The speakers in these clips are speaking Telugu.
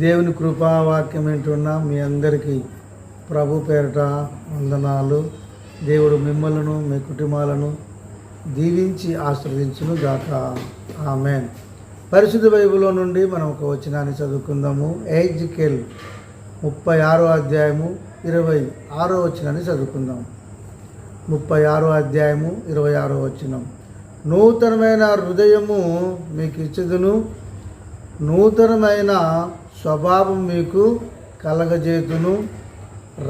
దేవుని కృపావాక్యం వింటున్న మీ అందరికీ ప్రభు పేరట వందనాలు. దేవుడు మిమ్మలను మీ కుటుంబాలను దీవించి ఆశీర్వదించును గాక. ఆమేన్. పరిశుద్ధ బైబిల్లో నుండి మనం ఒక వచనాన్ని చదువుకుందాము. ఎహెజ్కేలు 36వ అధ్యాయము 26వ వచనాన్ని చదువుకుందాం. 36వ అధ్యాయము 26వ వచనం. నూతనమైన హృదయము మీకు ఇచ్చుదును, నూతనమైన స్వభావం మీకు కలగజేతును,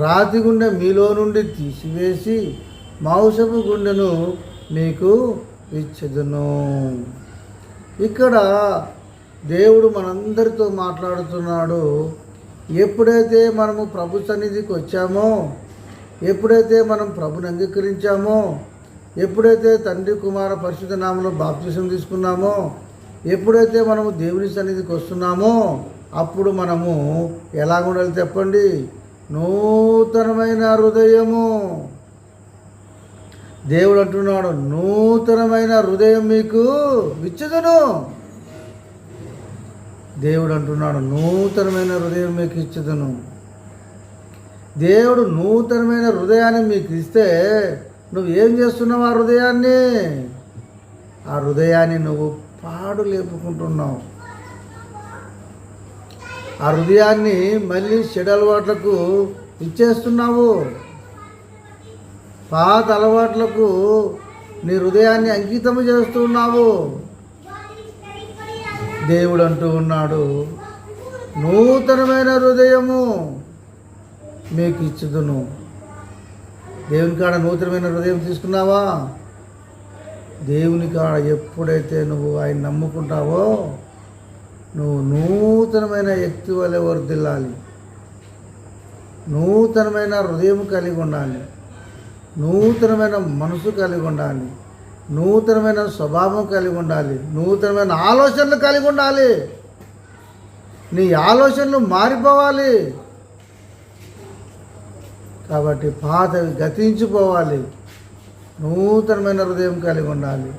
రాతి గుండె మీలో నుండి తీసివేసి మాంసపు గుండెను మీకు ఇచ్చెదను. ఇక్కడ దేవుడు మనందరితో మాట్లాడుతున్నాడు. ఎప్పుడైతే మనము ప్రభు సన్నిధికి వచ్చామో, ఎప్పుడైతే మనం ప్రభుని అంగీకరించామో, ఎప్పుడైతే తండ్రి కుమార పరిశుద్ధ నామములో బాప్తిసం తీసుకున్నామో, ఎప్పుడైతే మనము దేవుని సన్నిధికి వస్తున్నామో అప్పుడు మనము ఎలాగ ఉండాలి చెప్పండి? నూతనమైన హృదయము. దేవుడు అంటున్నాడు, నూతనమైన హృదయం మీకు ఇచ్చుదును. దేవుడు అంటున్నాడు, నూతనమైన హృదయం మీకు ఇచ్చుదును. దేవుడు నూతనమైన హృదయాన్ని మీకు ఇస్తే నువ్వు ఏం చేస్తున్నావు? ఆ హృదయాన్ని నువ్వు పాడు లేపుకుంటున్నావు. ఆ హృదయాన్ని మళ్ళీ చెడు అలవాట్లకు ఇచ్చేస్తున్నావు. పాత అలవాట్లకు నీ హృదయాన్ని అంకితం చేస్తున్నావు. దేవుడు అంటూ ఉన్నాడు, నూతనమైన హృదయము మీకు ఇచ్చుదును. దేవుని కాడ నూతనమైన హృదయం తీసుకున్నావా? దేవుని కాడ ఎప్పుడైతే నువ్వు ఆయన నమ్ముకుంటావో నువ్వు నూతనమైన వ్యక్తి వలె వర్ధిల్లాలి. నూతనమైన హృదయం కలిగి ఉండాలి, నూతనమైన మనసు కలిగి ఉండాలి, నూతనమైన స్వభావం కలిగి ఉండాలి, నూతనమైన ఆలోచనలు కలిగి ఉండాలి. నీ ఆలోచనలు మారిపోవాలి. కాబట్టి పాతవి గతించిపోవాలి. నూతనమైన హృదయం కలిగి ఉండాలి.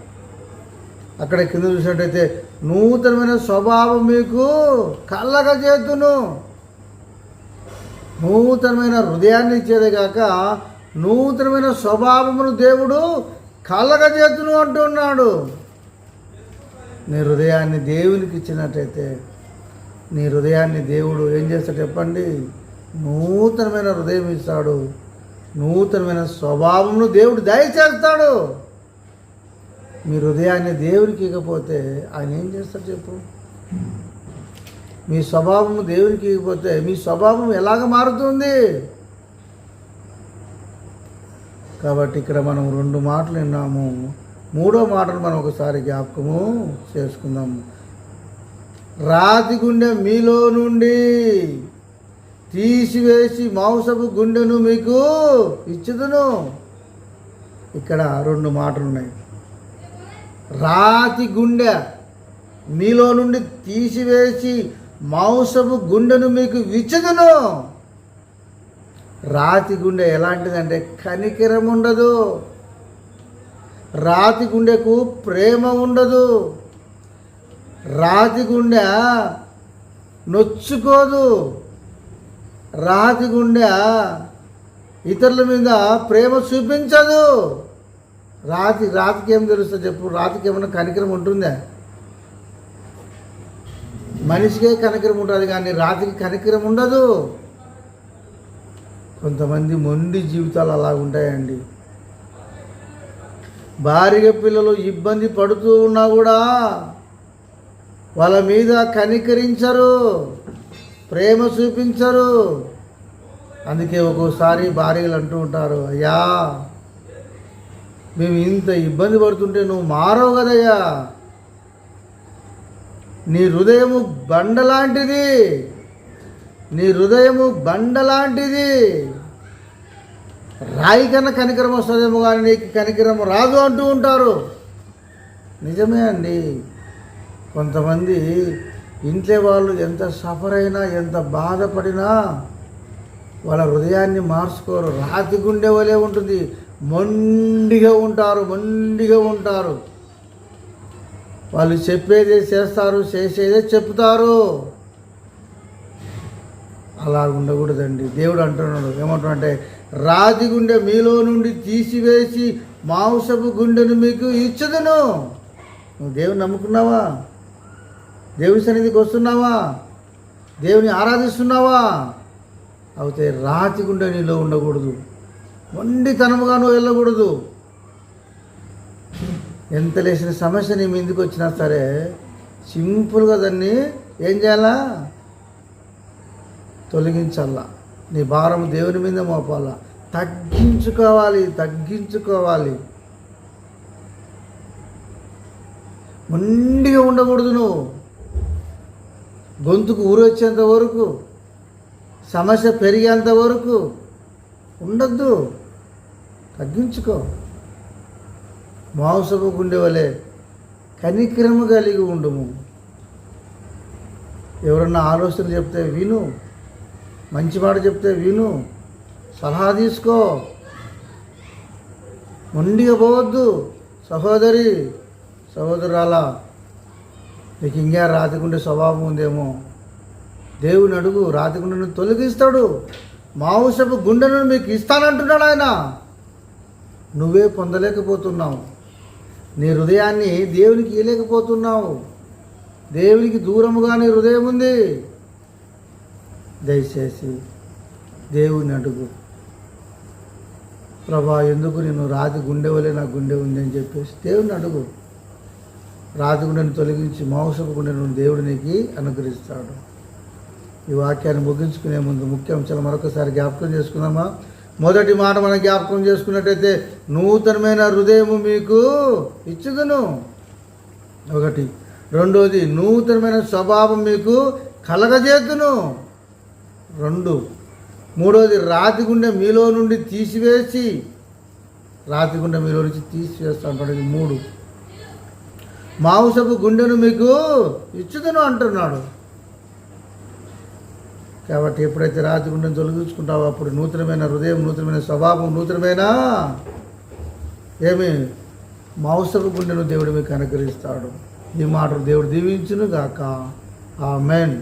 అక్కడ కింద చూసినట్టయితే నూతనమైన స్వభావం మీకు కలగజేతును. నూతనమైన హృదయాన్ని ఇచ్చేదే కాక నూతనమైన స్వభావమును దేవుడు కలగజేతును అంటున్నాడు. నీ హృదయాన్ని దేవునికి ఇచ్చినట్టయితే నీ హృదయాన్ని దేవుడు ఏం చేస్తాడు చెప్పండి? నూతనమైన హృదయం ఇస్తాడు, నూతనమైన స్వభావమును దేవుడు దయచేస్తాడు. మీ హృదయాన్ని దేవునికి ఇవ్వకపోతే ఆయన ఏం చేస్తాడు చెప్పు? మీ స్వభావము దేవునికి ఇవ్వకపోతే మీ స్వభావం ఎలాగ మారుతుంది? కాబట్టి ఇక్కడ మనం 2 మాటలు విన్నాము. 3వ మాటను మనం ఒకసారి జ్ఞాపకము చేసుకుందాము. రాతి గుండె మీలో నుండి తీసివేసి మాంసపు గుండెను మీకు ఇచ్చుదును. ఇక్కడ 2 మాటలు ఉన్నాయి. రాతి గుండె మీలో నుండి తీసివేసి మాంసపు గుండెను మీకు ఇచ్చుదును. రాతి గుండె ఎలాంటిదంటే కనికరం ఉండదు. రాతి గుండెకు ప్రేమ ఉండదు. రాతి గుండె నొచ్చుకోదు. రాతి గుండె ఇతరుల మీద ప్రేమ చూపించదు. రాతికి ఏం తెలుస్తుంది చెప్పు? రాతికి ఏమైనా కనికరం ఉంటుందా? మనిషికే కనికరం ఉంటుంది కానీ రాతికి కనికరం ఉండదు. కొంతమంది మొండి జీవితాలు అలా ఉంటాయండి. భార్య పిల్లలు ఇబ్బంది పడుతూ ఉన్నా కూడా వాళ్ళ మీద కనికరించరు, ప్రేమ చూపించరు. అందుకే ఒక్కోసారి భార్యలు అంటూ ఉంటారు, అయ్యా మేము ఇంత ఇబ్బంది పడుతుంటే నువ్వు మారవు కదయ్యా, నీ హృదయము బండలాంటిది, నీ హృదయము బండలాంటిది. రాయి కన్నా కనికరం వస్తుందేమో కానీ నీకు కనికరం రాదు అంటూ ఉంటారు. నిజమే అండి. కొంతమంది ఇంట్లో వాళ్ళు ఎంత సఫర్ అయినా, ఎంత బాధపడినా వాళ్ళ హృదయాన్ని మార్చుకోరు. రాతి గుండె వలె ఉంటుంది. మొండిగా ఉంటారు. వాళ్ళు చెప్పేదే చేస్తారు, చేసేదే చెప్తారు. అలా ఉండకూడదండి. దేవుడు అంటున్నాడు, ఏమంటున్నాడంటే రాతి గుండె మీలో నుండి తీసివేసి మాంసపు గుండెను మీకు ఇచ్చదును. నువ్వు దేవుని నమ్ముకున్నావా? దేవుని సన్నిధికి వస్తున్నావా? దేవుని ఆరాధిస్తున్నావా? అయితే రాతి గుండె నీలో ఉండకూడదు. మొండితనముగా నువ్వు వెళ్ళకూడదు. ఎంత లేచిన సమస్య నీ మీదకి వచ్చినా సరే సింపుల్గా దాన్ని ఏం చేయాలా? తొలగించాలా. నీ భారం దేవుని మీద మోపాలా. తగ్గించుకోవాలి. మొండిగా ఉండకూడదు. నువ్వు గొంతుకు ఊరొచ్చేంత వరకు, సమస్య పెరిగేంత వరకు ఉండద్దు. తగ్గించుకో. మాంసపు గుండె వలె కనికరము కలిగి ఉండుము. ఎవరన్నా ఆలోచన చెప్తే విను, మంచి మాట చెప్తే విను, సలహా తీసుకో. మొండిగా పోవద్దు. సహోదరి సహోదరాలా, నీకు ఇంకా రాతిగుండే స్వభావం ఉందేమో, దేవుని అడుగు. రాతిగుండెను తొలగిస్తాడు. మాంసపు గుండెను మీకు ఇస్తానంటున్నాడు ఆయన. నువ్వే పొందలేకపోతున్నావు. నీ హృదయాన్ని దేవునికి ఇవ్వలేకపోతున్నావు. దేవునికి దూరముగా నీ హృదయం ఉంది. దయచేసి దేవుని అడుగు. ప్రభా, ఎందుకు నేను రాతి గుండె వలె నా గుండె ఉంది అని చెప్పేసి దేవుని అడుగు. రాతి గుండెను తొలగించి మాంసపు గుండెను దేవుడు నీకు అనుగ్రహిస్తాడు. ఈ వాక్యాన్ని ముగించుకునే ముందు ముఖ్య అంశాలు మరొకసారి జ్ఞాపకం చేసుకుందామా? మొదటి మాట మనం జ్ఞాపకం చేసుకున్నట్టయితే నూతనమైన హృదయము మీకు ఇచ్చుదును. ఒకటి. రెండోది, నూతనమైన స్వభావం మీకు కలగజేతును. 2. మూడోది, రాతి గుండె మీలో నుండి తీసివేసి, రాతి గుండె మీలో నుంచి తీసివేస్తా అంటాడు. 3. మాంసపు గుండెను మీకు ఇచ్చుదును అంటున్నాడు. కాబట్టి ఎప్పుడైతే రాతి గుండెను తొలగించుకుంటావో అప్పుడు నూతనమైన హృదయం, నూతనమైన స్వభావం, నూతనమైన మాంసపు గుండెను దేవుడు మీకు అనుగ్రహిస్తాడు. ఈ మాటలు దేవుడు దీవించును గాక. ఆమేన్.